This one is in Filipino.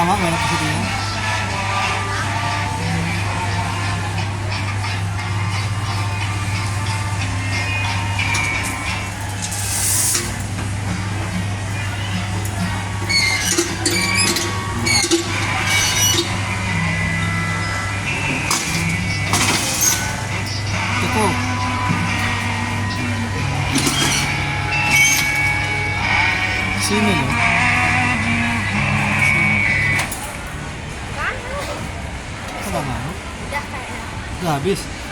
tama, meron kasi din. Ito. Sino no? Ano ba nga? Gabis.